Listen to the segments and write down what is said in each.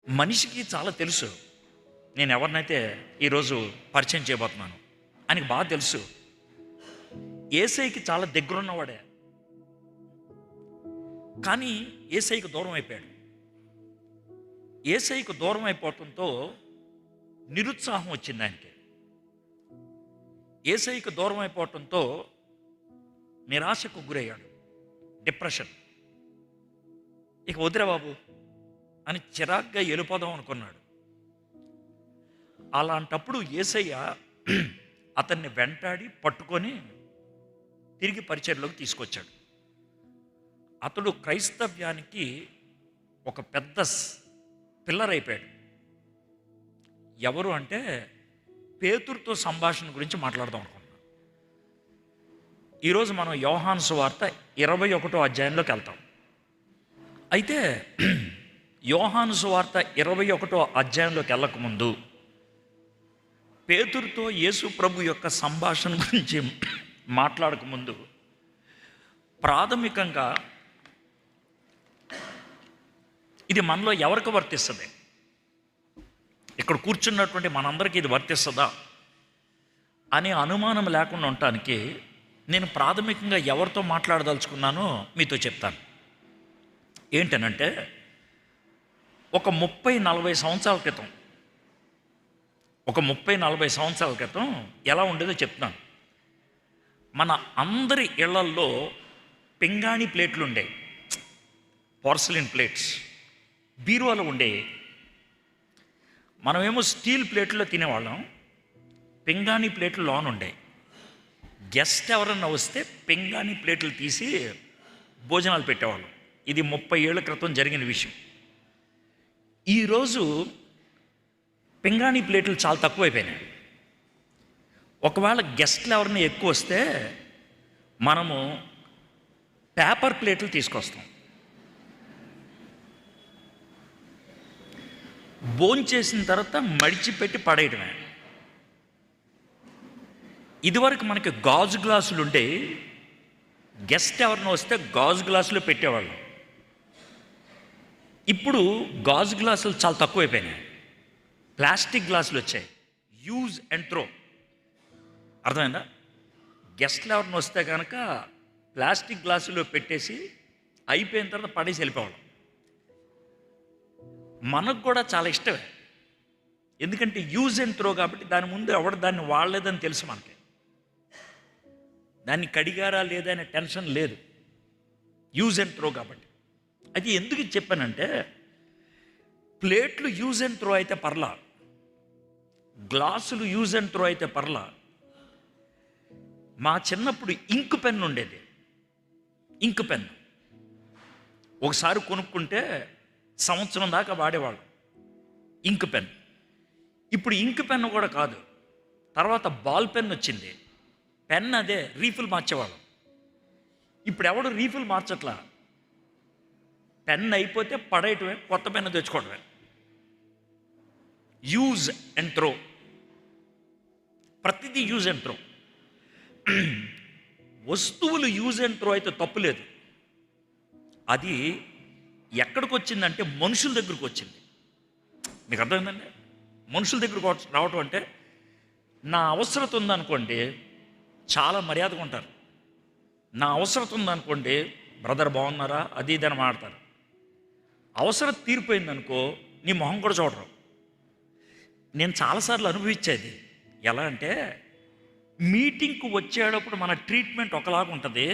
మనిషికి చాలా తెలుసు నేను ఎవరినైతే ఈరోజు పరిచయం చేయబోతున్నాను. ఆయనకి బాగా తెలుసు యేసయ్యకి చాలా దగ్గరున్నవాడే, కానీ యేసయ్యకు దూరం అయిపోయాడు. యేసయ్యకు దూరం అయిపోవటంతో నిరుత్సాహం వచ్చింది ఆయనకి. యేసయ్యకు దూరం అయిపోవటంతో నిరాశకు గురయ్యాడు, డిప్రెషన్. ఇక వదిరా బాబు అని చిరాగ్గా వెళ్ళిపోదాం అనుకున్నాడు. అలాంటప్పుడు యేసయ్య అతన్ని వెంటాడి పట్టుకొని తిరిగి పరిచర్లోకి తీసుకొచ్చాడు. అతడు క్రైస్తవ్యానికి ఒక పెద్ద పిల్లర్ అయిపోయాడు. ఎవరు అంటే పేతురుతో సంభాషణ గురించి మాట్లాడదాం అనుకున్నాం. ఈరోజు మనం యోహాను సువార్త 21వ అధ్యాయంలోకి వెళ్తాం. అయితే యోహాను సువార్త 21వ అధ్యాయంలోకి వెళ్ళకముందు పేతురుతో యేసు ప్రభు యొక్క సంభాషణ గురించి మాట్లాడకముందు ప్రాథమికంగా ఇది మనలో ఎవరికి వర్తిస్తుంది, ఇక్కడ కూర్చున్నటువంటి మనందరికీ ఇది వర్తిస్తుందా అనే అనుమానం లేకుండా ఉండటానికి నేను ప్రాథమికంగా ఎవరితో మాట్లాడదలుచుకున్నానో మీతో చెప్తాను. ఏంటనంటే ఒక 30-40 సంవత్సరాల క్రితం, ఒక 30-40 సంవత్సరాల క్రితం ఎలా ఉండేదో చెప్తాను. మన అందరి ఇళ్లల్లో పింగాణి ప్లేట్లు ఉండేవి, పోర్సలిన్ ప్లేట్స్ బీరువాలో ఉండేవి. మనమేమో స్టీల్ ప్లేట్లో తినేవాళ్ళం, పింగాణి ప్లేట్లు లోన్ ఉండేవి. గెస్ట్ ఎవరన్నా వస్తే పింగాణి ప్లేట్లు తీసి భోజనాలు పెట్టేవాళ్ళం. ఇది 30 ఏళ్ల క్రితం జరిగిన విషయం. ఈరోజు పింగాణి ప్లేట్లు చాలా తక్కువైపోయినాయి. ఒకవేళ గెస్ట్లు ఎవరిని ఎక్కువ వస్తే మనము పేపర్ ప్లేట్లు తీసుకొస్తాం. భోంచేసిన తర్వాత మడిచిపెట్టి పడేయడమే. ఇదివరకు మనకి గాజు గ్లాసులు ఉండే, గెస్ట్ ఎవరిని వస్తే గాజు గ్లాసులో పెట్టేవాళ్ళం. ఇప్పుడు గాజు గ్లాసులు చాలా తక్కువైపోయినాయి, ప్లాస్టిక్ గ్లాసులు వచ్చాయి. యూజ్ అండ్ త్రో, అర్థమైందా? గెస్ట్లు ఎవరిని వస్తే కనుక ప్లాస్టిక్ గ్లాసులో పెట్టేసి అయిపోయిన తర్వాత పడేసి వెళ్ళిపోవడం మనకు కూడా చాలా ఇష్టమే. ఎందుకంటే యూజ్ అండ్ త్రో కాబట్టి దాని ముందు ఎవడు దాన్ని వాడలేదని తెలుసు మనకి, దాన్ని కడిగారా లేదా అనే టెన్షన్ లేదు, యూజ్ అండ్ త్రో కాబట్టి. అది ఎందుకు చెప్పానంటే ప్లేట్లు యూజ్ అండ్ త్రో అయితే పర్లా, గ్లాసులు యూజ్ అండ్ త్రో అయితే పర్లా. మా చిన్నప్పుడు ఇంక్ పెన్ ఉండేది, ఇంక్ పెన్ ఒకసారి కొనుక్కుంటే సంవత్సరం దాకా వాడేవాళ్ళం ఇంక్ పెన్. ఇప్పుడు ఇంక్ పెన్ కూడా కాదు, తర్వాత బాల్ పెన్ వచ్చింది. పెన్ అదే, రీఫిల్ మార్చేవాళ్ళం. ఇప్పుడు ఎవడు రీఫిల్ మార్చట్లా, పెన్ అయిపోతే పడేయటమే, కొత్త పెన్ను తెచ్చుకోవడమే. యూజ్ అండ్ త్రో, ప్రతిదీ యూజ్ అండ్ త్రో. వస్తువులు యూజ్ అండ్ త్రో అయితే తప్పు లేదు. అది ఎక్కడికి వచ్చిందంటే మనుషుల దగ్గరకు వచ్చింది. మీకు అర్థమైందండి? మనుషుల దగ్గరకు రావటం అంటే, నా అవసరత ఉందనుకోండి చాలా మర్యాదగా ఉంటారు. నా అవసరత ఉందనుకోండి బ్రదర్ బాగున్నారా అది ఇది అని మాట్లాడతారు. అవసరం తీరిపోయిందనుకో నీ మొహం కూడా చూడరు. నేను చాలాసార్లు అనుభవించేది. ఎలా అంటే మీటింగ్కు వచ్చేటప్పుడు మన ట్రీట్మెంట్ ఒకలాగా ఉంటుంది,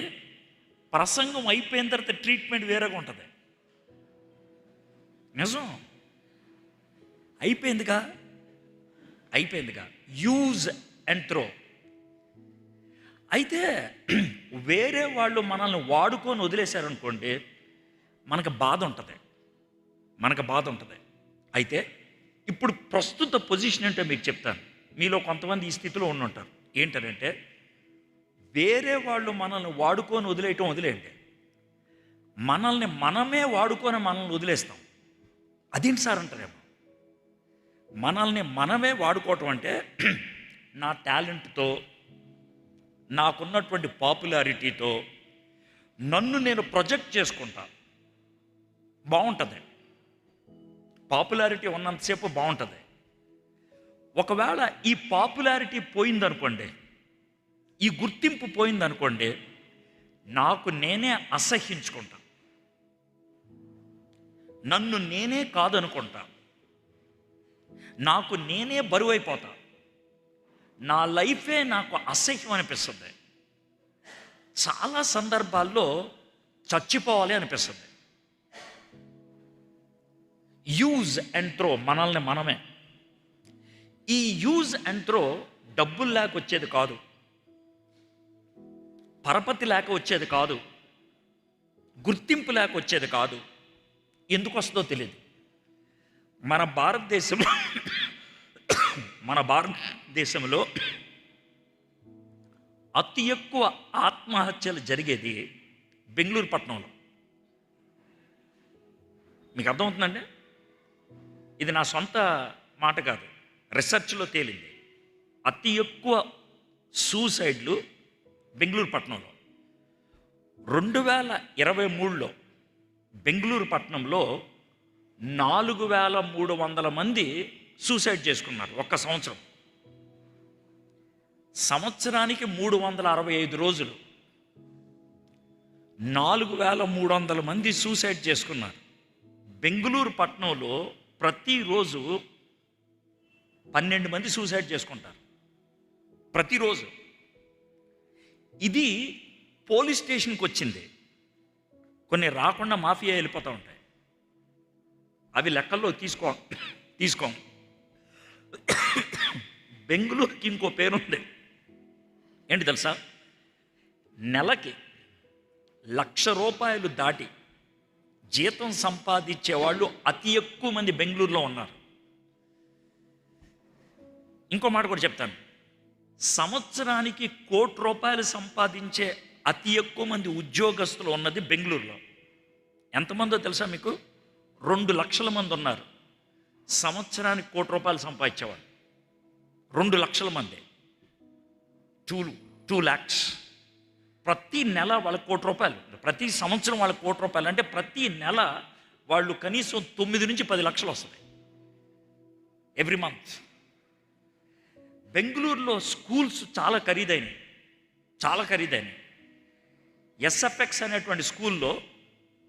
ప్రసంగం అయిపోయిన తర్వాత ట్రీట్మెంట్ వేరేగా ఉంటుంది. నిజం. అయిపోయిందిగా, యూజ్ అండ్ త్రో. అయితే వేరే వాళ్ళు మనల్ని వాడుకొని వదిలేశారనుకోండి మనకు బాధ ఉంటుంది. అయితే ఇప్పుడు ప్రస్తుత పొజిషన్ ఏంటో మీకు చెప్తాను. మీలో కొంతమంది ఈ స్థితిలో ఉండుంటారు. ఏంటంటే వేరే వాళ్ళు మనల్ని వాడుకొని వదిలేయండి, మనల్ని మనమే వాడుకొని మనల్ని వదిలేస్తాం. అదేంటి సార్ అంటారేమో. మనల్ని మనమే వాడుకోవటం అంటే నా టాలెంట్తో, నాకున్నటువంటి పాపులారిటీతో నన్ను నేను ప్రొజెక్ట్ చేసుకుంటా. బాగుంటుంది. పాపులారిటీ ఉన్నంతసేపు బాగుంటుంది. ఒకవేళ ఈ పాపులారిటీ పోయిందనుకోండి, ఈ గుర్తింపు పోయిందనుకోండి, నాకు నేనే అసహ్యించుకుంటా, నన్ను నేనే కాదనుకుంటా, నాకు నేనే బరువైపోతా, నా లైఫే నాకు అసహ్యం అనిపిస్తుంది. చాలా సందర్భాల్లో చచ్చిపోవాలి అనిపిస్తుంది. యూజ్ అండ్ త్రో మనల్ని మనమే. ఈ యూజ్ అండ్ త్రో డబ్బులు లేక వచ్చేది కాదు, పరపతి లేక వచ్చేది కాదు, గుర్తింపు లేక వచ్చేది కాదు. ఎందుకు వస్తుందో తెలియదు. మన భారతదేశంలో అతి ఎక్కువ ఆత్మహత్యలు జరిగేది బెంగళూరు పట్టణంలో. మీకు అర్థమవుతుందండి? ఇది నా సొంత మాట కాదు, రీసెర్చ్లో తేలింది. అతి ఎక్కువ సూసైడ్లు బెంగళూరు పట్టణంలో. 2023లో బెంగళూరు పట్టణంలో 4300 మంది సూసైడ్ చేసుకున్నారు ఒక్క సంవత్సరం. సంవత్సరానికి 365 రోజులు 4300 మంది సూసైడ్ చేసుకున్నారు. బెంగళూరు పట్టణంలో ప్రతిరోజు 12 మంది సూసైడ్ చేసుకుంటారు ప్రతిరోజు. ఇది పోలీస్ స్టేషన్కి వచ్చింది. కొన్ని రాకుండా మాఫియా వెళ్ళిపోతూ ఉంటాయి, అవి లెక్కల్లో తీసుకోం. బెంగళూరుకి ఇంకో పేరుంది, ఏంటి తెలుసా? నెలకి ₹1,00,000 దాటి జీతం సంపాదించే వాళ్ళు అతి ఎక్కువ మంది బెంగళూరులో ఉన్నారు. ఇంకో మాట కూడా చెప్తాను, సంవత్సరానికి ₹1,00,00,000 సంపాదించే అతి ఎక్కువ మంది ఉద్యోగస్తులు ఉన్నది బెంగళూరులో. ఎంతమందో తెలుసా మీకు? 2 లక్షల మంది ఉన్నారు సంవత్సరానికి ₹1,00,00,000 సంపాదించేవాళ్ళు. 2 లక్షల మంది, 2 lakhs. ప్రతి నెల వాళ్ళకి ₹1,00,00,000, ప్రతి సంవత్సరం వాళ్ళకి ₹1,00,00,000 అంటే ప్రతి నెల వాళ్ళు కనీసం 9 నుంచి 10 లక్షలు వస్తుంది ఎవ్రీ మంత్. బెంగళూరులో స్కూల్స్ చాలా ఖరీదైనవి. ఎస్ఎఫ్ఎక్స్ అనేటువంటి స్కూల్లో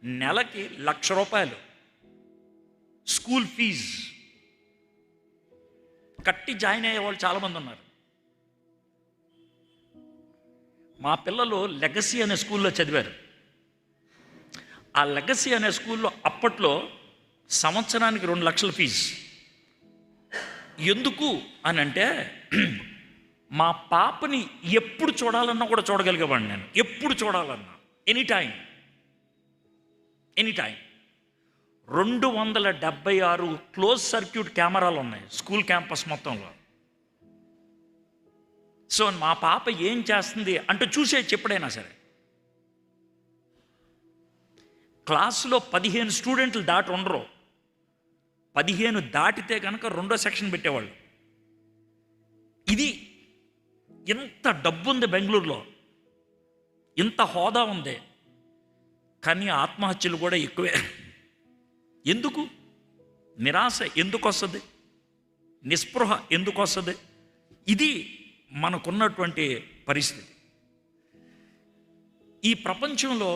నెలకి ₹1,00,000 స్కూల్ ఫీజు కట్టి జాయిన్ అయ్యే వాళ్ళు చాలామంది ఉన్నారు. మా పిల్లలు లెగసీ అనే స్కూల్లో చదివారు. ఆ లెగసీ అనే స్కూల్లో అప్పట్లో సంవత్సరానికి 2 లక్షల ఫీజు. ఎందుకు అని అంటే, మా పాపని ఎప్పుడు చూడాలన్నా కూడా చూడగలిగేవాడిని నేను. ఎప్పుడు చూడాలన్నా, ఎనీ టైం. 276 క్లోజ్ సర్క్యూట్ కెమెరాలు ఉన్నాయి స్కూల్ క్యాంపస్ మొత్తంలో. సో మా పాప ఏం చేస్తుంది అంటే చూసేది ఎప్పుడైనా సరే. క్లాసులో 15 స్టూడెంట్లు దాటి ఉండరు. 15 దాటితే కనుక 2వ సెక్షన్ పెట్టేవాళ్ళు. ఇది ఇంత డబ్బు ఉంది బెంగళూరులో, ఇంత హోదా ఉంది, కానీ ఆత్మహత్యలు కూడా ఎక్కువే. ఎందుకు? నిరాశ ఎందుకు వస్తుంది? నిస్పృహ ఎందుకు వస్తుంది? ఇది మనకున్నటువంటి పరిస్థితి. ఈ ప్రపంచంలో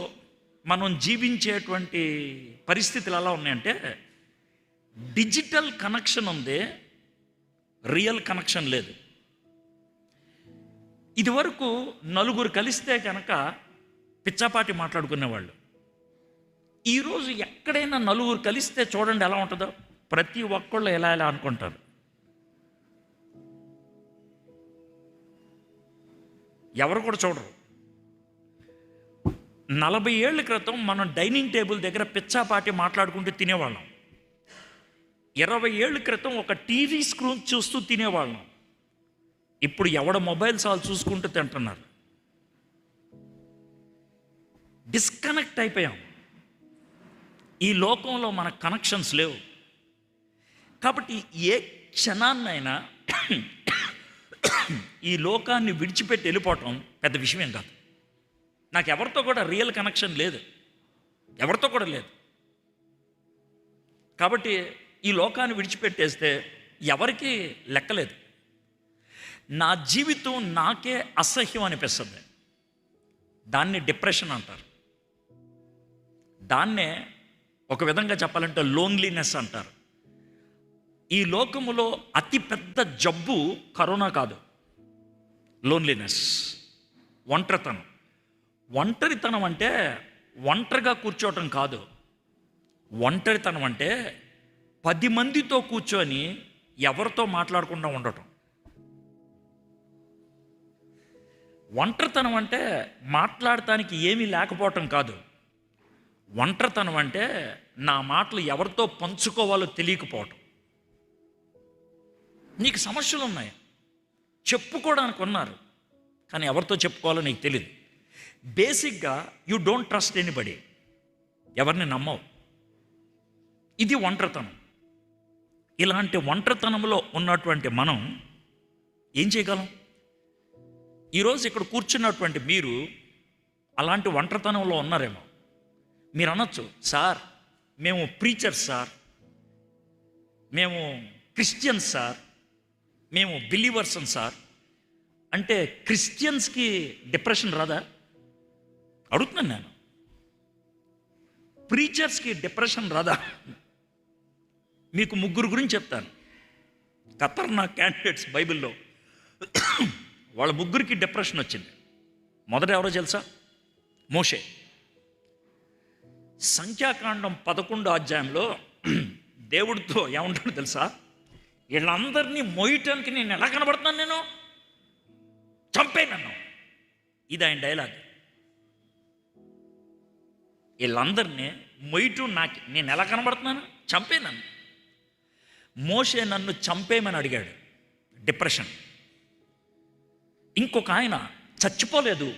మనం జీవించేటువంటి పరిస్థితులు ఎలా ఉన్నాయంటే, డిజిటల్ కనెక్షన్ ఉంది, రియల్ కనెక్షన్ లేదు. ఇదివరకు నలుగురు కలిస్తే కనుక పిచ్చాపాటి మాట్లాడుకునేవాళ్ళు. ఈరోజు ఎక్కడైనా నలుగురు కలిస్తే చూడండి ఎలా ఉంటుందో, ప్రతి ఒక్కళ్ళు ఎలా అనుకుంటారు. ఎవరు కూడా చూడరు. 40 ఏళ్ల క్రితం మనం డైనింగ్ టేబుల్ దగ్గర పిచ్చాపాటి మాట్లాడుకుంటూ తినేవాళ్ళం. 20 ఏళ్ల క్రితం ఒక టీవీ స్క్రీన్ చూస్తూ తినేవాళ్ళం. ఇప్పుడు ఎవడ మొబైల్స్ వాళ్ళు చూసుకుంటూ తింటున్నారు. డిస్కనెక్ట్ అయిపోయాం. ఈ లోకంలో మన కనెక్షన్స్ లేవు. కాబట్టి ఏ క్షణాన్నైనా ఈ లోకాన్ని విడిచిపెట్టి వెళ్ళిపోవటం పెద్ద విషయం కాదు. నాకు ఎవరితో కూడా రియల్ కనెక్షన్ లేదు, ఎవరితో కూడా లేదు. కాబట్టి ఈ లోకాన్ని విడిచిపెట్టేస్తే ఎవరికి లెక్కలేదు. నా జీవితం నాకే అసహ్యం అనిపిస్తుంది. దాన్ని డిప్రెషన్ అంటారు. దాన్నే ఒక విధంగా చెప్పాలంటే లోన్లీనెస్ అంటారు. ఈ లోకములో అతి పెద్ద జబ్బు కరోనా కాదు, లోన్లీనెస్, ఒంటరితనం. ఒంటరితనం అంటే ఒంటరిగా కూర్చోవటం కాదు. ఒంటరితనం అంటే 10 మందితో కూర్చొని ఎవరితో మాట్లాడకుండా ఉండటం. ఒంటరితనం అంటే మాట్లాడటానికి ఏమీ లేకపోవటం కాదు. ఒంటరితనం అంటే నా మాటలు ఎవరితో పంచుకోవాలో తెలియకపోవటం. నీకు సమస్యలు ఉన్నాయి, చెప్పుకోవడానికి ఉన్నారు, కానీ ఎవరితో చెప్పుకోవాలో నీకు తెలియదు. బేసిక్గా యూ డోంట్ ట్రస్ట్ ఎనీబడి, ఎవరిని నమ్మవు. ఇది ఒంటరితనం. ఇలాంటి ఒంటరితనంలో ఉన్నటువంటి మనం ఏం చేయగలం? ఈరోజు ఇక్కడ కూర్చున్నటువంటి మీరు అలాంటి ఒంటరితనంలో ఉన్నారేమో. మీరు అనొచ్చు, సార్ మేము ప్రీచర్స్ సార్, మేము క్రిస్టియన్స్ సార్, మేము బిలీవర్స్ సార్. అంటే క్రిస్టియన్స్కి డిప్రెషన్ రాదా అడుగుతున్నాను నేను. ప్రీచర్స్కి డిప్రెషన్ రాదా? మీకు 3 గురించి చెప్తాను. ఖతర్నాక్ క్యాండిడేట్స్ బైబిల్లో. వాళ్ళ 3కి డిప్రెషన్ వచ్చింది. మొదట ఎవరో తెలుసా? మోషే. సంఖ్యాకాండం 11 అధ్యాయంలో దేవుడితో ఏమంటాడు తెలుసా? వీళ్ళందరినీ మోయటానికి నేను ఎలా కనబడుతున్నాను? నేను చంపే నన్ను. ఇది ఆయన డైలాగ్. వీళ్ళందరినీ మొయ్యటం నేను ఎలా కనబడుతున్నాను? చంపే నన్ను. మోషే నన్ను చంపేయమని అడిగాడు, డిప్రెషన్. ఇంకొక ఆయన చచ్చిపోలేదు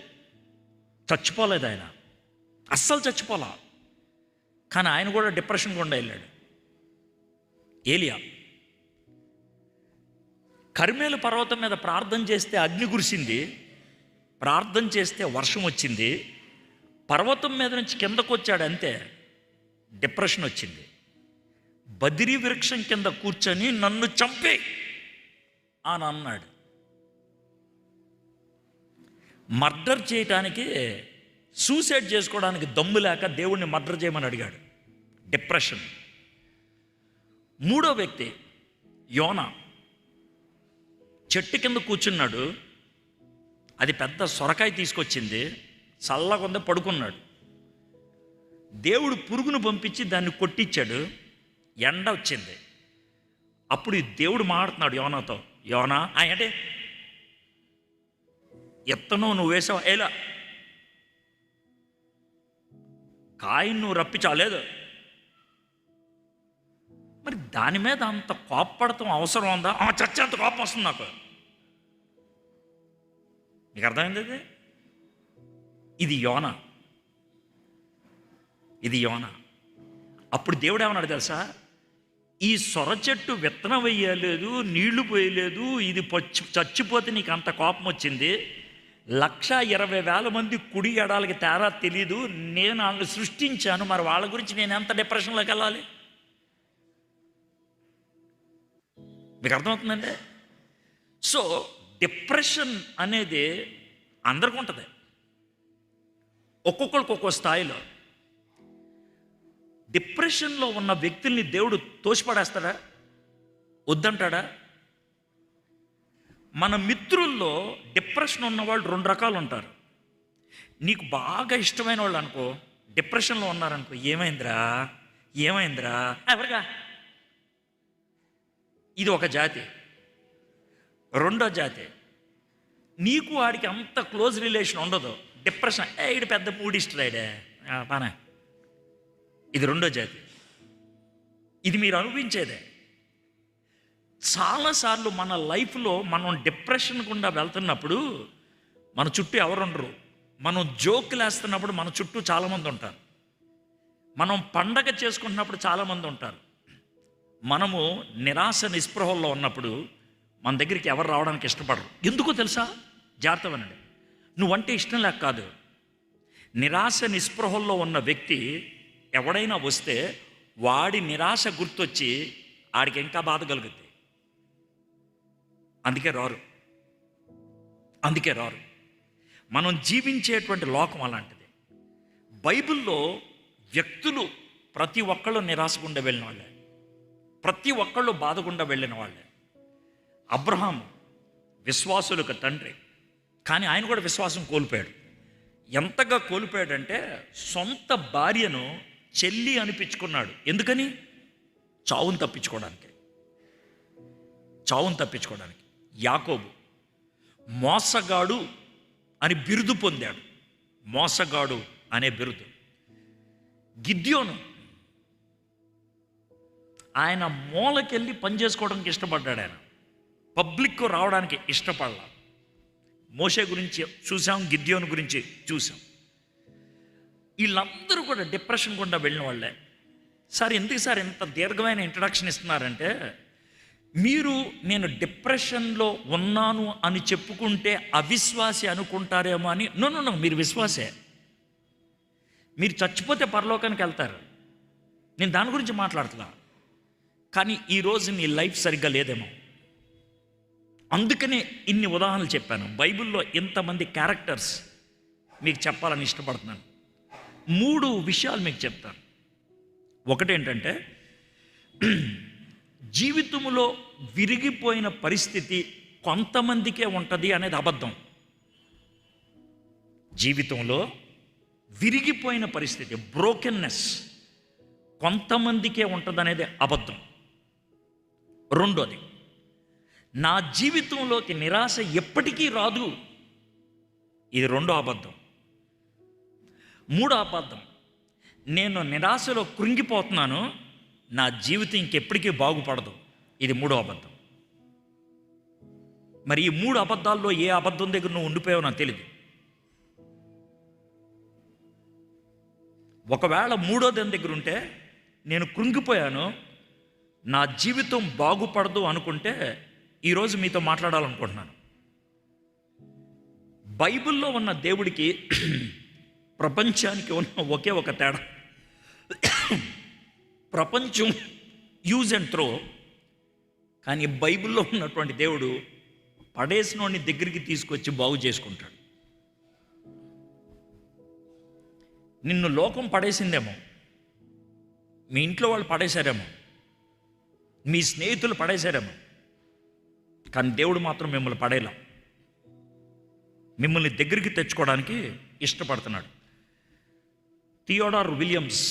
ఆయన, అస్సలు చచ్చిపోలా, కానీ ఆయన కూడా డిప్రెషన్ గుండా వెళ్ళాడు. ఏలియా కర్మేలు పర్వతం మీద ప్రార్థన చేస్తే అగ్ని కురిసింది, ప్రార్థన చేస్తే వర్షం వచ్చింది. పర్వతం మీద నుంచి కిందకు వచ్చాడు, అంతే, డిప్రెషన్ వచ్చింది. బదిరీ వృక్షం కింద కూర్చొని నన్ను చంపే అని అన్నాడు. మర్డర్ చేయటానికి, సూసైడ్ చేసుకోవడానికి దమ్ము లేక దేవుణ్ణి మర్డర్ చేయమని అడిగాడు, డిప్రెషన్. 3వ వ్యక్తి యోనా. చెట్టు కింద కూర్చున్నాడు, అది పెద్ద సొరకాయ తీసుకొచ్చింది, చల్లగా పడుకున్నాడు. దేవుడు పురుగును పంపించి దాన్ని కొట్టించాడు, ఎండ వచ్చింది. అప్పుడు ఈ దేవుడు మాట్లాడుతున్నాడు యోనాతో, యోనా అంటే ఎత్తనో నువ్వు వేసావు, ఎలా కాయను నువ్వు రప్పించాలేదు. మరి దాని మీద అంత కోప్పడటం అవసరం ఉందా? చచ్చేంత కోపం వస్తుంది నాకు. మీకు అర్థమైంది? ఇది యోనా. అప్పుడు దేవుడు ఏమన్నాడు తెలుసా? ఈ సొర చెట్టు విత్తనం వేయలేదు, నీళ్లు పోయలేదు, ఇది చచ్చిపోతే నీకు అంత కోపం వచ్చింది. 120,000 మంది కుడి ఎడాలకి తేడా తెలీదు, నేను వాళ్ళని సృష్టించాను, మరి వాళ్ళ గురించి నేను ఎంత డిప్రెషన్లోకి వెళ్ళాలి? మీకు అర్థమవుతుందండి? సో డిప్రెషన్ అనేది అందరికీ ఉంటుంది, ఒక్కొక్కరికి ఒక్కో స్థాయిలో. డిప్రెషన్లో ఉన్న వ్యక్తుల్ని దేవుడు తోసిపడేస్తాడా? వద్దంటాడా? మన మిత్రుల్లో డిప్రెషన్ ఉన్నవాళ్ళు 2 రకాలు ఉంటారు. నీకు బాగా ఇష్టమైన వాళ్ళు అనుకో, డిప్రెషన్లో ఉన్నారనుకో, ఏమైందిరా ఎవరిగా, ఇది ఒక జాతి. 2వ జాతి, నీకు వాడికి అంత క్లోజ్ రిలేషన్ ఉండదు, డిప్రెషన్, ఇది పెద్ద మూడిస్టురాడే బానే. ఇది 2వ జాతి. ఇది మీరు అనుభవించేదే. చాలాసార్లు మన లైఫ్లో మనం డిప్రెషన్ గుండా వెళ్తున్నప్పుడు మన చుట్టూ ఎవరు ఉండరు. మనం జోకులు వేస్తున్నప్పుడు మన చుట్టూ చాలామంది ఉంటారు. మనం పండగ చేసుకుంటున్నప్పుడు చాలామంది ఉంటారు. మనము నిరాశ నిస్పృహల్లో ఉన్నప్పుడు మన దగ్గరికి ఎవరు రావడానికి ఇష్టపడరు. ఎందుకో తెలుసా? జాగ్రత్త వినండి. నువ్వంటే ఇష్టం లేక కాదు. నిరాశ నిస్పృహల్లో ఉన్న వ్యక్తి ఎవడైనా వస్తే వాడి నిరాశ గుర్తొచ్చి ఆడికి ఇంకా బాధ కలుగుద్ది. అందుకే రారు. మనం జీవించేటువంటి లోకం అలాంటిది. బైబిల్లో వ్యక్తులు ప్రతి ఒక్కళ్ళు నిరాశ గుండా వెళ్ళిన వాళ్ళే, ప్రతి ఒక్కళ్ళు బాధ గుండా వెళ్ళిన వాళ్ళే. అబ్రహాము విశ్వాసులకు తండ్రి, కానీ ఆయన కూడా విశ్వాసం కోల్పోయాడు. ఎంతగా కోల్పోయాడంటే సొంత భార్యను చెల్లి అనిపించుకున్నాడు. ఎందుకని? చావును తప్పించుకోవడానికి. యాకోబు మోసగాడు అని బిరుదు పొందాడు. మోసగాడు అనే బిరుదు. గిద్యోను ఆయన మూలకెళ్ళి పని చేసుకోవడానికి ఇష్టపడ్డాడు. ఆయన పబ్లిక్ రావడానికి ఇష్టపడాల. మోషే గురించి చూసాం, గిద్యోను గురించి చూసాం. వీళ్ళందరూ కూడా డిప్రెషన్ గుండా వెళ్ళిన వాళ్ళే. సార్ ఎందుకు సార్ ఇంత దీర్ఘమైన ఇంట్రడక్షన్ ఇస్తున్నారంటే, మీరు నేను డిప్రెషన్లో ఉన్నాను అని చెప్పుకుంటే అవిశ్వాసి అనుకుంటారేమో అని. నో, మీరు విశ్వాసే. మీరు చచ్చిపోతే పరలోకానికి వెళ్తారు. నేను దాని గురించి మాట్లాడుతున్నా. కానీ ఈరోజు నీ లైఫ్ సరిగ్గా లేదేమో. అందుకనే ఇన్ని ఉదాహరణలు చెప్పాను. బైబిల్లో ఇంతమంది క్యారెక్టర్స్ మీకు చెప్పాలని ఇష్టపడుతున్నాను. 3 విషయాలు మీకు చెప్తాను. ఒకటేంటంటే, జీవితంలో విరిగిపోయిన పరిస్థితి కొంతమందికే ఉంటుంది అనేది అబద్ధం. జీవితంలో విరిగిపోయిన పరిస్థితి, బ్రోకెన్నెస్ కొంతమందికే ఉంటుంది అనేది అబద్ధం. రెండోది, నా జీవితంలోకి నిరాశ ఎప్పటికీ రాదు, ఇది రెండో అబద్ధం. మూడో అబద్ధం, నేను నిరాశలో కృంగిపోతున్నాను, నా జీవితం ఇంకెప్పటికీ బాగుపడదు, ఇది మూడో అబద్ధం. మరి ఈ 3 అబద్ధాల్లో ఏ అబద్ధం దగ్గర నువ్వు ఉండిపోయావో నాకు తెలియదు. ఒకవేళ మూడోది దగ్గర ఉంటే, నేను కృంగిపోయాను, నా జీవితం బాగుపడదు అనుకుంటే ఈరోజు మీతో మాట్లాడాలనుకుంటున్నాను. బైబిల్లో ఉన్న దేవుడికి ప్రపంచానికి ఉన్న ఒకే ఒక తేడా, ప్రపంచం యూజ్ అండ్ త్రో, కానీ బైబిల్లో ఉన్నటువంటి దేవుడు పడేసినోడిని దగ్గరికి తీసుకొచ్చి బాగు చేసుకుంటాడు. నిన్ను లోకం పడేసిందేమో, మీ ఇంట్లో వాళ్ళు పడేశారేమో, మీ స్నేహితులు పడేశారేమో, కానీ దేవుడు మాత్రం మిమ్మల్ని పడేలా, మిమ్మల్ని దగ్గరికి తెచ్చుకోవడానికి ఇష్టపడుతున్నాడు. థియోడార్ విలియమ్స్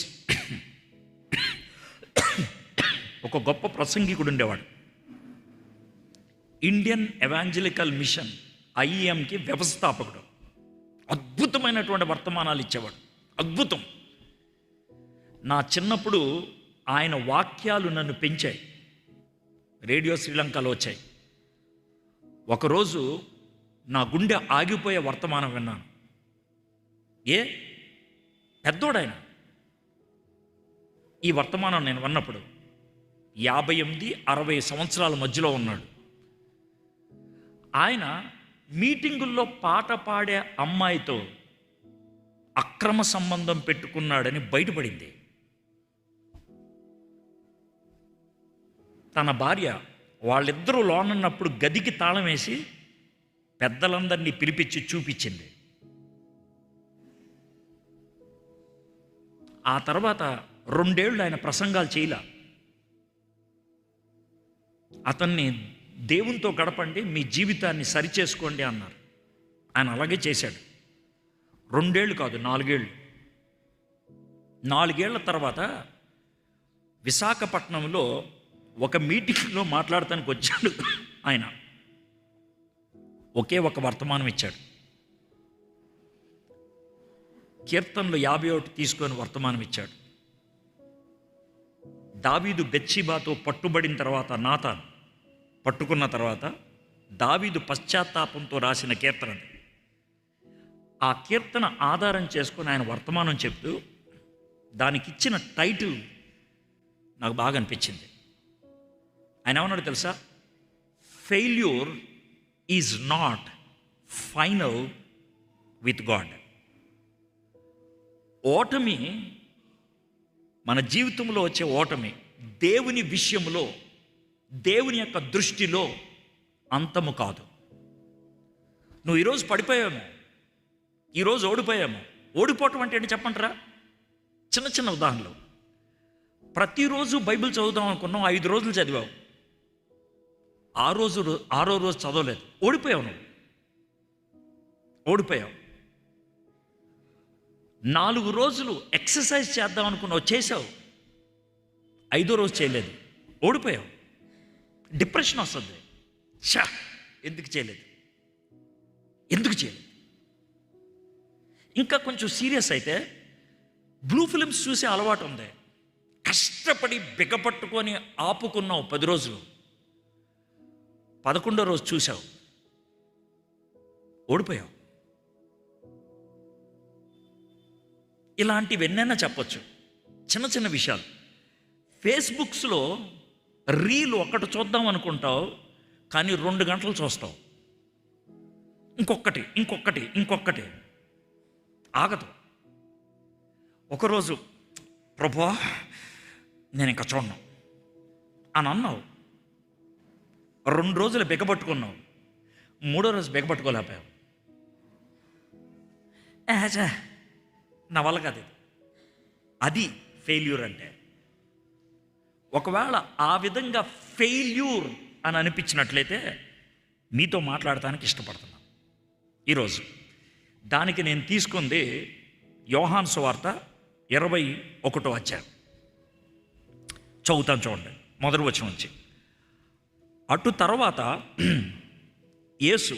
ఒక గొప్ప ప్రసంగికుడు ఉండేవాడు. ఇండియన్ ఎవాంజలికల్ మిషన్ ఐఎంకి వ్యవస్థాపకుడు. అద్భుతమైనటువంటి వర్తమానాలు ఇచ్చేవాడు, అద్భుతం. నా చిన్నప్పుడు ఆయన వాక్యాలు నన్ను పెంచాయి. రేడియో శ్రీలంకలో వచ్చాయి. ఒకరోజు నా గుండె ఆగిపోయే వర్తమానం విన్నాను. పెద్దోడాయన. ఈ వర్తమానం నేను విన్నప్పుడు 58-60 సంవత్సరాల మధ్యలో ఉన్నాడు. ఆయన మీటింగుల్లో పాట పాడే అమ్మాయితో అక్రమ సంబంధం పెట్టుకున్నాడని బయటపడింది. తన భార్య వాళ్ళిద్దరూ లోనున్నప్పుడు గదికి తాళం వేసి పెద్దలందరినీ పిలిపించి చూపించింది. ఆ తర్వాత 2 ఏళ్ళు ఆయన ప్రసంగాలు చేయలే. అతన్ని దేవునితో గడపండి, మీ జీవితాన్ని సరిచేసుకోండి అన్నారు. ఆయన అలాగే చేశాడు. 2 ఏళ్ళు కాదు, 4 ఏళ్ళు. 4 ఏళ్ల తర్వాత విశాఖపట్నంలో ఒక మీటింగ్లో మాట్లాడటానికి వచ్చాడు. ఆయన ఒకే ఒక వర్తమానం ఇచ్చాడు. కీర్తనలు 51 తీసుకొని వర్తమానం ఇచ్చాడు. దావీదు బెత్షెబాతో పట్టుబడిన తర్వాత, నాతాను పట్టుకున్న తర్వాత దావీదు పశ్చాత్తాపంతో రాసిన కీర్తన. ఆ కీర్తన ఆధారం చేసుకొని ఆయన వర్తమానం చెప్తూ దానికి ఇచ్చిన టైటిల్ నాకు బాగా అనిపించింది. ఆయన ఏమన్నాడు తెలుసా? Failure is not final with God. ఓటమి, మన జీవితంలో వచ్చే ఓటమి దేవుని విషయంలో దేవుని యొక్క దృష్టిలో అంతము కాదు. నువ్వు ఈరోజు పడిపోయాము, ఈరోజు ఓడిపోయాము. ఓడిపోవటం అంటే ఏంటి చెప్పంటారా? చిన్న చిన్న ఉదాహరణలు. ప్రతిరోజు బైబిల్ చదువుదాం అనుకున్నాం, 5 రోజులు చదివావు, ఆరో రోజు చదవలేదు, ఓడిపోయావు. నువ్వు ఓడిపోయావు. 4 రోజులు ఎక్సర్సైజ్ చేద్దాం అనుకున్నావు, చేసావు, 5వ రోజు చేయలేదు, ఓడిపోయావు. డిప్రెషన్ వస్తుంది. ఎందుకు చేయలేదు. ఇంకా కొంచెం సీరియస్ అయితే బ్లూ ఫిలిమ్స్ చూసే అలవాటు ఉంది. కష్టపడి బిగపట్టుకొని ఆపుకున్నావు 10 రోజులు, 11వ రోజు చూసావు, ఓడిపోయావు. ఇలాంటివి ఎన్నైనా చెప్పొచ్చు, చిన్న చిన్న విషయాలు. ఫేస్బుక్స్లో రీల్ ఒకటి చూద్దాం అనుకుంటావు, కానీ 2 గంటలు చూస్తావు. ఇంకొకటి ఆగదు. ఒకరోజు ప్రభువా నేను ఇంకా చూడను అని అన్నావు, 2 రోజులు బిగపట్టుకున్నావు, 3వ రోజు బిగపట్టుకోలేకపోయావు. నా వల్ల కాదు. అది ఫెయిల్యూర్ అంటే. ఒకవేళ ఆ విధంగా ఫెయిల్యూర్ అని అనిపించినట్లయితే మీతో మాట్లాడటానికి ఇష్టపడుతున్నాను ఈరోజు. దానికి నేను తీసుకుంది యోహాను సువార్త 21వ అధ్యాయం. చదువుతాను చూడండి, మొదటి వచనం నుంచి. అటు తర్వాత యేసు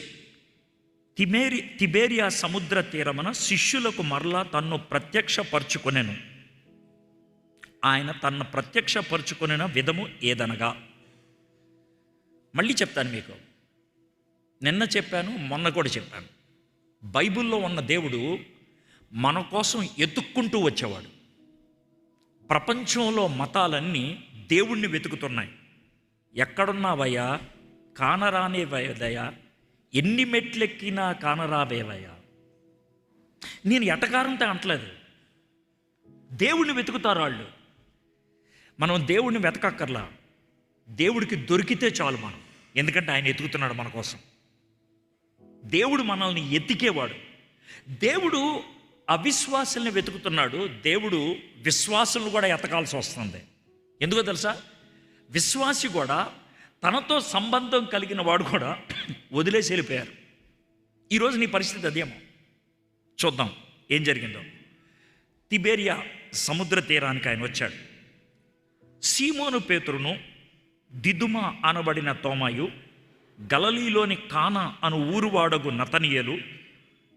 తిబేరియా సముద్ర తీరమున శిష్యులకు మరలా తన్ను ప్రత్యక్షపరచుకొనెను. ఆయన తన్ను ప్రత్యక్షపరచుకొనిన విధము ఏదనగా, మళ్ళీ చెప్తాను మీకు, నిన్న చెప్పాను, మొన్న కూడా చెప్పాను. బైబిల్లో ఉన్న దేవుడు మన కోసం ఎతుక్కుంటూ వచ్చేవాడు. ప్రపంచంలో మతాలన్నీ దేవుణ్ణి వెతుకుతున్నాయి. ఎక్కడున్నావయ్యా, కానరానివయ్యా, ఎన్ని మెట్లెక్కినా కానరావేవయ్యా. నేను ఎటకారంతో అంటలేదు, దేవుణ్ణి వెతుకుతారు వాళ్ళు. మనం దేవుడిని వెతకక్కర్లా, దేవుడికి దొరికితే చాలు మనం. ఎందుకంటే ఆయన ఎతుకుతున్నాడు మన కోసం. దేవుడు మనల్ని ఎతికేవాడు. దేవుడు అవిశ్వాసుల్ని వెతుకుతున్నాడు. దేవుడు విశ్వాసులను కూడా ఎతకాల్సి వస్తుంది. ఎందుకో తెలుసా? విశ్వాసి కూడా, తనతో సంబంధం కలిగిన వాడు కూడా వదిలేసి వెళ్ళిపోయారు. ఈరోజు నీ పరిస్థితి అదేమో. చూద్దాం ఏం జరిగిందో. తిబేరియా సముద్ర తీరానికి ఆయన వచ్చాడు. సీమోను పేతురును, దిదుమ అనబడిన తోమాయు, గలిలీలోని కానా అను ఊరువాడగు నతనియేలు,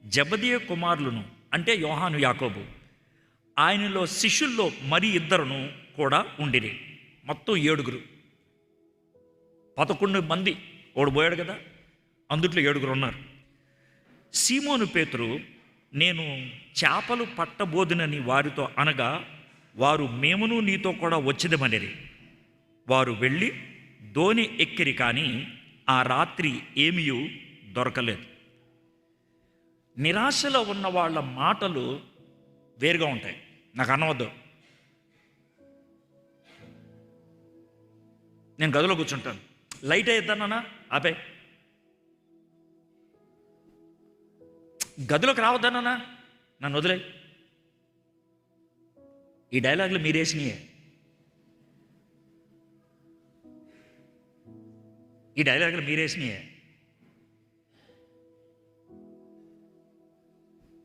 జెబెదయి కుమారులను అంటే యోహాను, యాకోబు, ఆయనలో శిష్యుల్లో మరి 2 కూడా ఉండిరి. మొత్తం 7. 11 మంది ఓడిపోయాడు కదా, అందుట్లో 7 ఉన్నారు. సీమోను పేతురు, నేను చేపలు పట్టబోదునని వారితో అనగా, వారు మేమును నీతో కూడా వచ్చిదమనిరి. వారు వెళ్ళి దోణి ఎక్కిరి, కానీ ఆ రాత్రి ఏమీ దొరకలేదు. నిరాశలో ఉన్న వాళ్ళ మాటలు వేరుగా ఉంటాయి. నాకు అనవద్దు, నేను గదిలో కూర్చుంటాను, లైట్ వేద్దానా, ఆపే, గదిలోకి రావద్దన్నా, నన్ను వదిలే. ఈ డైలాగులు మీరేసినాయే,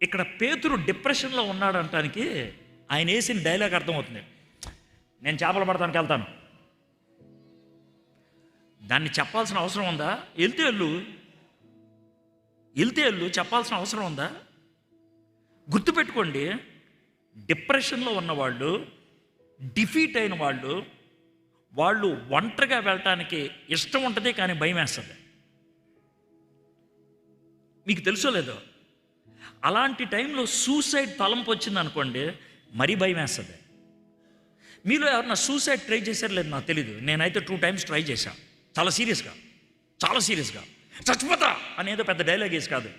ఇక్కడ పేతురు డిప్రెషన్లో ఉన్నాడంటానికి ఆయన వేసిన డైలాగ్ అర్థమవుతుంది. నేను చేపలు పడటానికి వెళ్తాను. దాన్ని చెప్పాల్సిన అవసరం ఉందా? వెళ్తే వెళ్ళు, చెప్పాల్సిన అవసరం ఉందా? గుర్తుపెట్టుకోండి, డిప్రెషన్లో ఉన్నవాళ్ళు, డిఫీట్ అయిన వాళ్ళు ఒంటరిగా వెళ్ళటానికి ఇష్టం ఉంటుంది, కానీ భయం వేస్తుంది. మీకు తెలుసో లేదో, అలాంటి టైంలో సూసైడ్ తలంపు వచ్చింది అనుకోండి, మరీ భయం వేస్తుంది. మీలో ఎవరన్నా సూసైడ్ ట్రై చేశారు లేదు నాకు తెలీదు. నేనైతే 2 times ట్రై చేశాను, చాలా సీరియస్గా. చచ్చిపోతా అనేదో పెద్ద డైలాగ్ వేసి కాదు,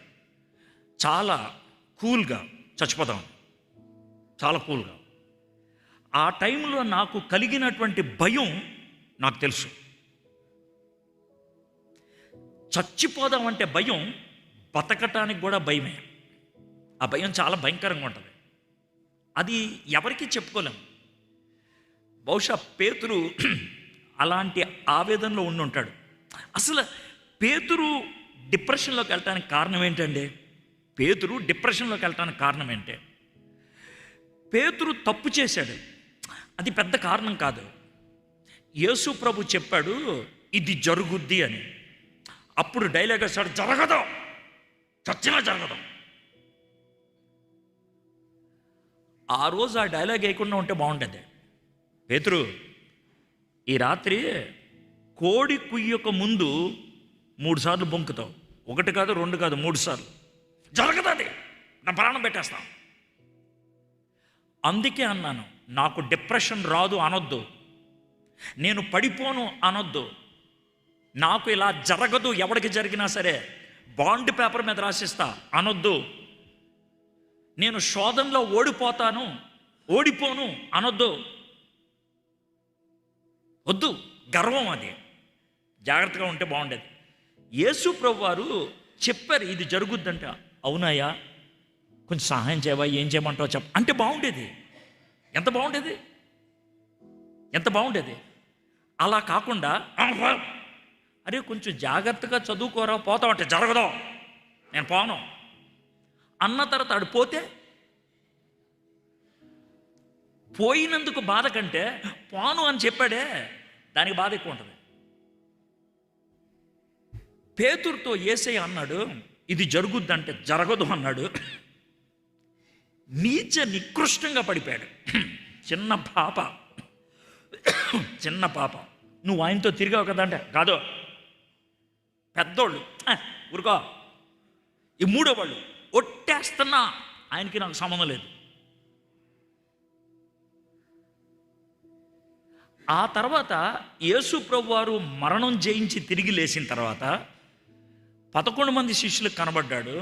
చాలా కూల్గా చచ్చిపోతాం, చాలా కూల్గా. ఆ టైంలో నాకు కలిగినటువంటి భయం నాకు తెలుసు. చచ్చిపోదామంటే భయం, బతకటానికి కూడా భయమే. ఆ భయం చాలా భయంకరంగా ఉంటుంది. అది ఎవరికి చెప్పుకోలేం. బహుశా పేతురు అలాంటి ఆవేదనలో ఉండి ఉంటాడు. అసలు పేతురు డిప్రెషన్లోకి వెళ్ళటానికి కారణం ఏంటండి? పేతురు డిప్రెషన్లోకి వెళ్ళటానికి కారణం ఏంటి? పేతురు తప్పు చేశాడు, అది పెద్ద కారణం కాదు. యేసు ప్రభు చెప్పాడు ఇది జరుగుద్ది అని. అప్పుడు డైలాగ్ వేస్తాడు, జరగదు, చచ్చినా జరగదు. ఆ రోజు ఆ డైలాగ్ వేయకుండా ఉంటే బాగుండేది. పేతురు, ఈ రాత్రి కోడి కుయ్యక ముందు 3 సార్లు బొంకుతావు. 1 కాదు 2 కాదు 3 సార్లు. జరగదు, అది నా ప్రాణం పెట్టేస్తాం. అందుకే అన్నాను, నాకు డిప్రెషన్ రాదు అనొద్దు, నేను పడిపోను అనొద్దు, నాకు ఇలా జరగదు, ఎవరికి జరిగినా సరే బాండ్ పేపర్ మీద రాసిస్తా అనొద్దు, నేను శోధనలో ఓడిపోను అనొద్దు. వద్దు, గర్వం, అది జాగ్రత్తగా ఉంటే బాగుండేది. యేసు ప్రభు వారు చెప్పారు ఇది జరుగుద్దంట. అవునాయా, కొంచెం సహాయం చేయవా, ఏం చేయమంటావు చెప్ప అంటే బాగుండేది. ఎంత బాగుండేది. అలా కాకుండా అరే కొంచెం జాగ్రత్తగా చదువుకోరా, పోతావంటే జరగదు, నేను పోను అన్న తర్వాత ఆడు పోయినందుకు బాధ కంటే పోను అని చెప్పాడే దానికి బాధ ఎక్కువ ఉంటుంది. పేతురుతో యేసయ్య అన్నాడు ఇది జరుగుద్దంటే జరగదు అన్నాడు. నికృష్టంగా పడిపోయాడు. చిన్న పాప నువ్వు ఆయనతో తిరిగావు కదా అంటే కాదు, పెద్దోళ్ళు ఊరుకో. ఈ 3వ వాళ్ళు ఒట్టేస్తున్నా, ఆయనకి నాకు సంబంధం లేదు. ఆ తర్వాత యేసు ప్రభు వారు మరణం జయించి తిరిగి లేచిన తర్వాత 11 మంది శిష్యులకు కనబడ్డాడు,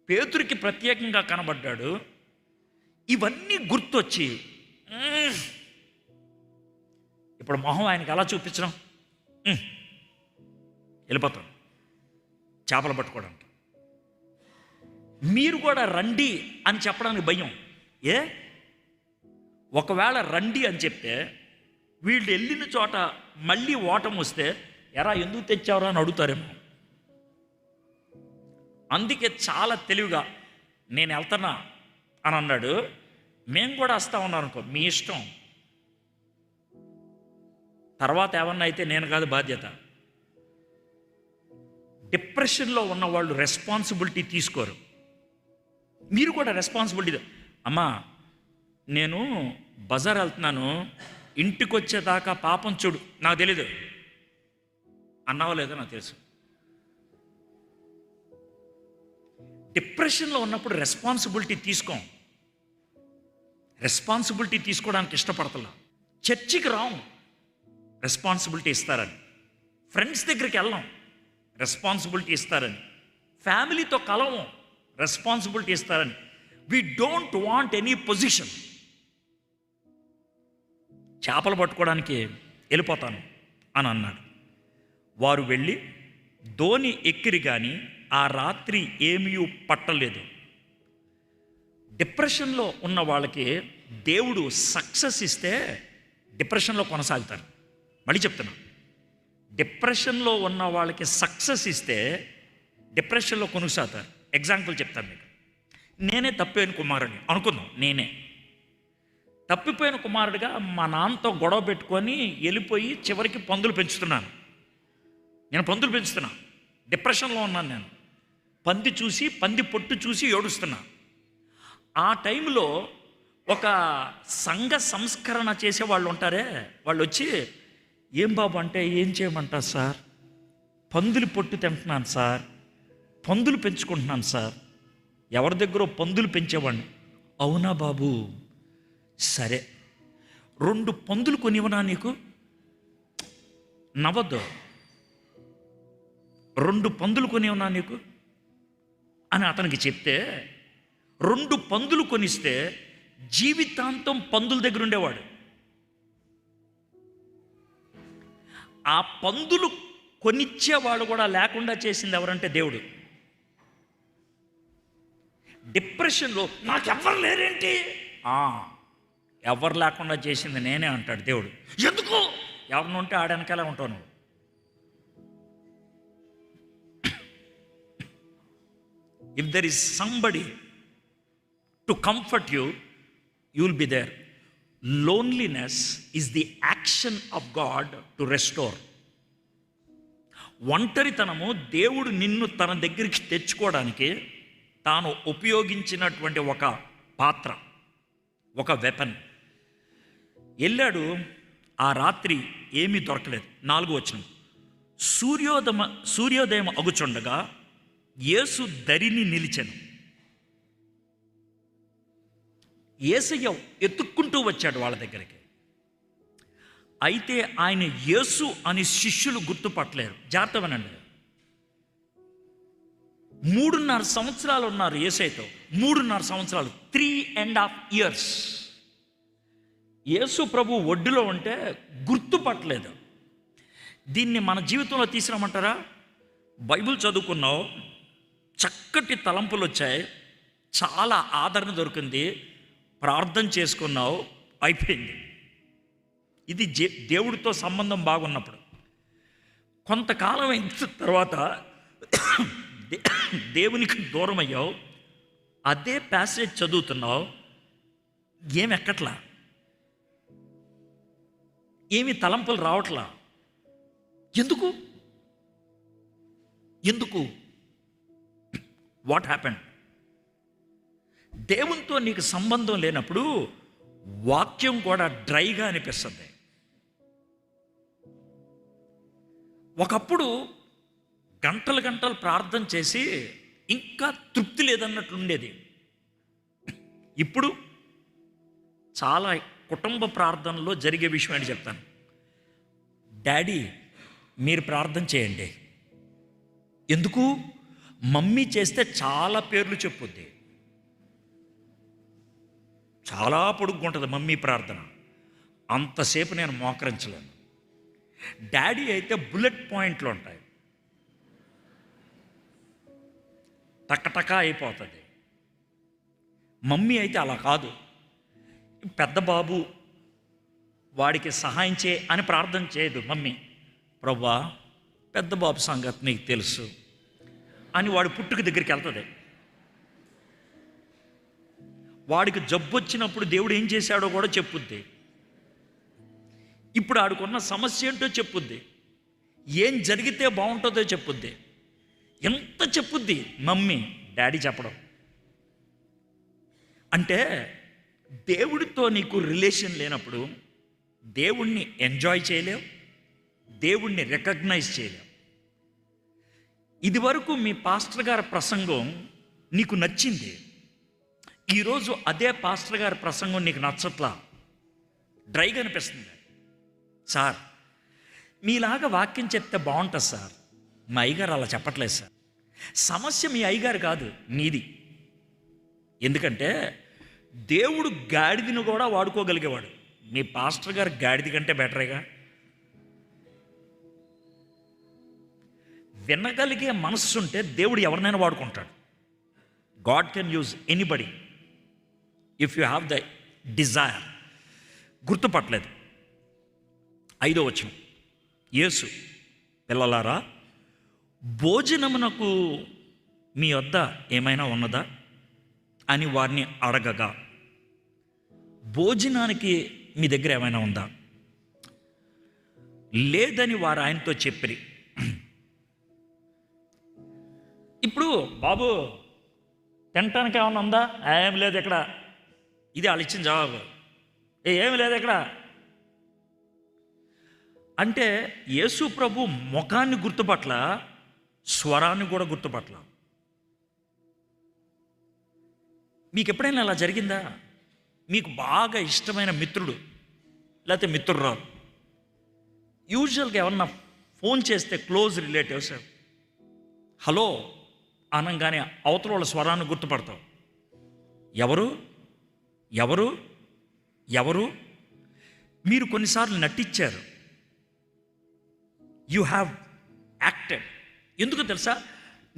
పేతురికి ప్రత్యేకంగా కనబడ్డాడు. ఇవన్నీ గుర్తొచ్చి ఇప్పుడు మొహం ఆయనకి ఎలా చూపించడం, వెళ్ళిపోతాం చేపలు పట్టుకోవడానికి. మీరు కూడా రండి అని చెప్పడానికి భయం. ఒకవేళ రండి అని చెప్తే వీళ్ళు వెళ్ళిన చోట మళ్ళీ ఓటం వస్తే ఎరా ఎందుకు తెచ్చావరా అని అడుగుతారేమో. అందుకే చాలా తెలివిగా నేను వెళ్తున్నా అని అన్నాడు. మేము కూడా వస్తా ఉన్నాం అనుకో, మీ ఇష్టం, తర్వాత ఏమన్నా అయితే నేను కాదు బాధ్యత. డిప్రెషన్లో ఉన్న వాళ్ళు రెస్పాన్సిబిలిటీ తీసుకోరు. మీరు కూడా రెస్పాన్సిబిలిటీ, అమ్మా నేను బజార్ వెళ్తున్నాను, ఇంటికి వచ్చేదాకా పాపం చూడు, నాకు తెలీదు అన్నావో లేదో నాకు తెలుసు. డిప్రెషన్లో ఉన్నప్పుడు రెస్పాన్సిబిలిటీ తీసుకోవడానికి ఇష్టపడతలా. చర్చికి రావు, రెస్పాన్సిబిలిటీ ఇస్తారని. ఫ్రెండ్స్ దగ్గరికి వెళ్ళాం, రెస్పాన్సిబిలిటీ ఇస్తారని. ఫ్యామిలీతో కలవం, రెస్పాన్సిబిలిటీ ఇస్తారని. We don't want any position. చేపలు పట్టుకోవడానికి వెళ్ళిపోతాను అని అన్నాడు. వారు వెళ్ళి దోణి ఎక్కిరి కానీ ఆ రాత్రి ఏమీ పట్టలేదు. డిప్రెషన్లో ఉన్న వాళ్ళకి దేవుడు సక్సెస్ ఇస్తే డిప్రెషన్లో కొనసాగుతారు. మళ్ళీ చెప్తున్నా, డిప్రెషన్లో ఉన్న వాళ్ళకి సక్సెస్ ఇస్తే డిప్రెషన్లో కొనసాగుతారు. ఎగ్జాంపుల్ చెప్తాను మీకు. నేనే తప్పిపోయిన కుమారుడిని అనుకుందాం. నేనే తప్పిపోయిన కుమారుడిగా మా నాన్నతో గొడవ పెట్టుకొని వెళ్ళిపోయి చివరికి పందులు పెంచుతున్నాను. డిప్రెషన్లో ఉన్నాను. నేను పంది పొట్టు చూసి ఏడుస్తున్నా. ఆ టైంలో ఒక సంఘ సంస్కరణ చేసే వాళ్ళు ఉంటారే, వాళ్ళు వచ్చి ఏం బాబు అంటే ఏం చేయమంటారు సార్, పందులు పొట్టు తింటున్నాను సార్, పందులు పెంచుకుంటున్నాను సార్. ఎవరి దగ్గర పందులు పెంచేవాడిని. అవునా బాబు, సరే 2 పందులు కొనివనా నీకు, నవ్వద్దు, 2 పందులు కొనివనా నీకు అని అతనికి చెప్తే 2 పందులు కొనిస్తే జీవితాంతం పందుల దగ్గర ఉండేవాడు. ఆ పందులు కొనిచ్చేవాడు కూడా లేకుండా చేసింది ఎవరంటే దేవుడు. డిప్రెషన్లో నాకెవ్వరు లేరేంటి, ఎవరు లేకుండా చేసింది నేనే అంటాడు దేవుడు. ఎందుకు? ఎవరిని ఉంటే ఆడనకాలే ఉంటావు నువ్వు. If there is somebody to comfort you, you will be there. Loneliness is the action of God to restore. ఒంటరితనము దేవుడు నిన్ను తన దగ్గరికి తెచ్చుకోవడానికి తాను ఉపయోగించినటువంటి ఒక పాత్ర, ఒక వెపన్. వెళ్ళాడు, ఆ రాత్రి ఏమీ దొరకలేదు. 4వ వచనం, సూర్యోదయం అగుచుండగా యేసు దరిని నిలిచెను. యేసయ్య ఎత్తుక్కుంటూ వచ్చాడు వాళ్ళ దగ్గరికి. అయితే ఆయన యేసు అని శిష్యులు గుర్తుపట్టలేరు. జాగ్రత్తమనండి, 3.5 సంవత్సరాలు ఉన్నారు యేసయ్యతో. 3.5 సంవత్సరాలు, 3.5 years. యేసు ప్రభు ఒడ్డులో ఉంటే గుర్తుపట్టలేదు. దీన్ని మన జీవితంలో తీసుకురామంటారా? బైబిల్ చదువుకున్నావు, చక్కటి తలంపులు వచ్చాయి, చాలా ఆదరణ దొరికింది, ప్రార్థన చేసుకున్నావు, అయిపోయింది. ఇది దేవుడితో సంబంధం బాగున్నప్పుడు. కొంతకాలం అయిన తర్వాత దేవునికి దూరం అయ్యావు, అదే ప్యాసేజ్ చదువుతున్నావు, ఏమి ఎక్కట్లా, ఏమి తలంపులు రావట్లా. ఎందుకు? What happened? దేవునితో నీకు సంబంధం లేనప్పుడు వాక్యం కూడా డ్రైగా అనిపిస్తుంది. ఒకప్పుడు గంటలు గంటలు ప్రార్థన చేసి ఇంకా తృప్తి లేదన్నట్లు ఉండేది. ఇప్పుడు చాలా కుటుంబ ప్రార్థనలో జరిగే విషయం అని చెప్తాను. డాడీ మీరు ప్రార్థన చేయండి. ఎందుకు? మమ్మీ చేస్తే చాలా పేర్లు చెప్పుద్ది, చాలా పొడుగుంటుంది మమ్మీ ప్రార్థన, అంతసేపు నేను మోకరించలేను. డాడీ అయితే బుల్లెట్ పాయింట్లు ఉంటాయి, టకటకా అయిపోతుంది. మమ్మీ అయితే అలా కాదు. పెద్ద బాబు వాడికి సహాయం చేయి అని ప్రార్థన చేయదు మమ్మీ. ప్రభువా పెద్ద బాబు సంగతి నీకు తెలుసు అని వాడి పుట్టుక దగ్గరికి వెళ్తుంది. వాడికి జబ్బు వచ్చినప్పుడు దేవుడు ఏం చేశాడో కూడా చెప్పుద్ది. ఇప్పుడు ఆడుకున్న సమస్య ఏంటో చెప్పుద్ది, ఏం జరిగితే బాగుంటుందో చెప్పుద్ది. ఎంత చెప్పుద్ది మమ్మీ, డాడీ చెప్పడం. అంటే దేవుడితో నీకు రిలేషన్ లేనప్పుడు దేవుణ్ణి ఎంజాయ్ చేయలేవు, దేవుణ్ణి రికగ్నైజ్ చేయలేవు. ఇదివరకు మీ పాస్టర్ గారి ప్రసంగం నీకు నచ్చింది, ఈరోజు అదే పాస్టర్ గారి ప్రసంగం నీకు నచ్చట్లా, డ్రైగా అనిపిస్తుంది. సార్ మీలాగా వాక్యం చెప్తే బాగుంటుంది సార్, మా అయ్యగారు అలా చెప్పట్లేదు సార్. సమస్య మీ అయ్యగారు కాదు, నీది. ఎందుకంటే దేవుడు గాడిదని కూడా వాడుకోగలిగేవాడు, మీ పాస్టర్ గారు గాడిద కంటే బెటరేగా. వినగలిగే మనస్సు ఉంటే దేవుడు ఎవరినైనా వాడుకుంటాడు. God can use anybody if you have the desire. గుర్తుపట్టలేదు. 5వ వచనం, యేసు పిల్లలారా భోజనమునకు మీ వద్ద ఏమైనా ఉన్నదా అని వారిని అడగగా, భోజనానికి మీ దగ్గర ఏమైనా ఉందా? లేదని వారు ఆయనతో చెప్పిరి. ఇప్పుడు బాబు తినటానికి ఏమైనా ఉందా? ఏం లేదు ఇక్కడ. ఇది వాళ్ళు ఇచ్చిన జవాబు. ఏమి లేదు ఇక్కడ అంటే యేసు ప్రభు ముఖాన్ని గుర్తుపట్ల, స్వరాన్ని కూడా గుర్తుపట్ల. మీకు ఎప్పుడైనా అలా జరిగిందా? మీకు బాగా ఇష్టమైన మిత్రుడు లేకపోతే మిత్రురాలు యూజువల్గా ఎవరన్నా ఫోన్ చేస్తే క్లోజ్ రిలేటివ్స్ హలో అనగానే అవతల వాళ్ళ స్వరాన్ని గుర్తుపడతావు. ఎవరు ఎవరు ఎవరు మీరు కొన్నిసార్లు నటించారు. You have acted. ఎందుకు తెలుసా?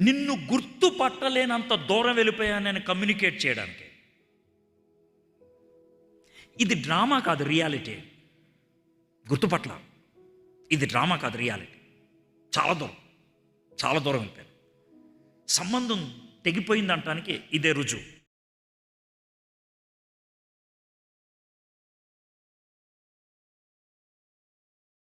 నిన్ను గుర్తుపట్టలేనంత దూరం వెళ్ళిపోయానని కమ్యూనికేట్ చేయడానికి. ఇది డ్రామా కాదు, రియాలిటీ. గుర్తుపట్ల ఇది డ్రామా కాదు, రియాలిటీ. చాలా దూరం, చాలా దూరం వెళ్ళిపోయాను. సంబంధం తెగిపోయింది అనటానికి ఇదే రుజువు.